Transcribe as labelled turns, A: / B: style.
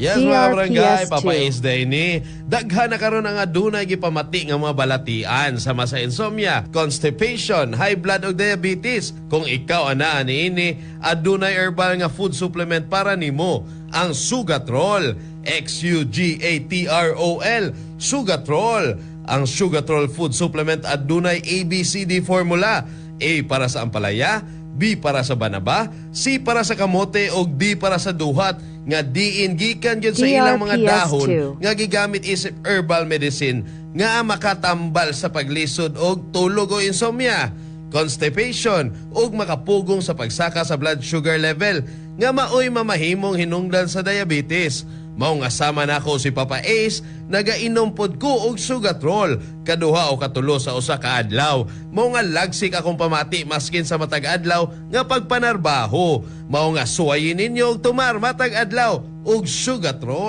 A: Yes, mga barangay,
B: DRPS2.
A: papais day ni. Daghan na karon ang adunay gipamati nga mga balatian sama sa insomnia, constipation, high blood ug diabetes. Kung ikaw ana niini, adunay herbal nga food supplement para nimo, ang Sugatrol. Sugatrol. Sugatrol. Ang Sugatrol food supplement adunay ABCD formula. A para sa ampalaya, B para sa banaba, C para sa kamote ug D para sa duhat nga diin gikan gyud sa ilang mga dahon
B: DRPS2.
A: nga gigamit isip herbal medicine nga makatambal sa paglisod og tulog o insomnia, constipation ug makapugong sa pagsaka sa blood sugar level nga maoy mamahimong hinungdan sa diabetes. Mao nga sama nako si Papa Ace, nagainom pod ko og Sugatrol kaduha o katulo sa usa ka adlaw. Mao nga lagsik akong pamati maskin sa matag adlaw nga pagpanarbaho. Mao nga suwayin ninyo og tumar matag adlaw og Sugatrol.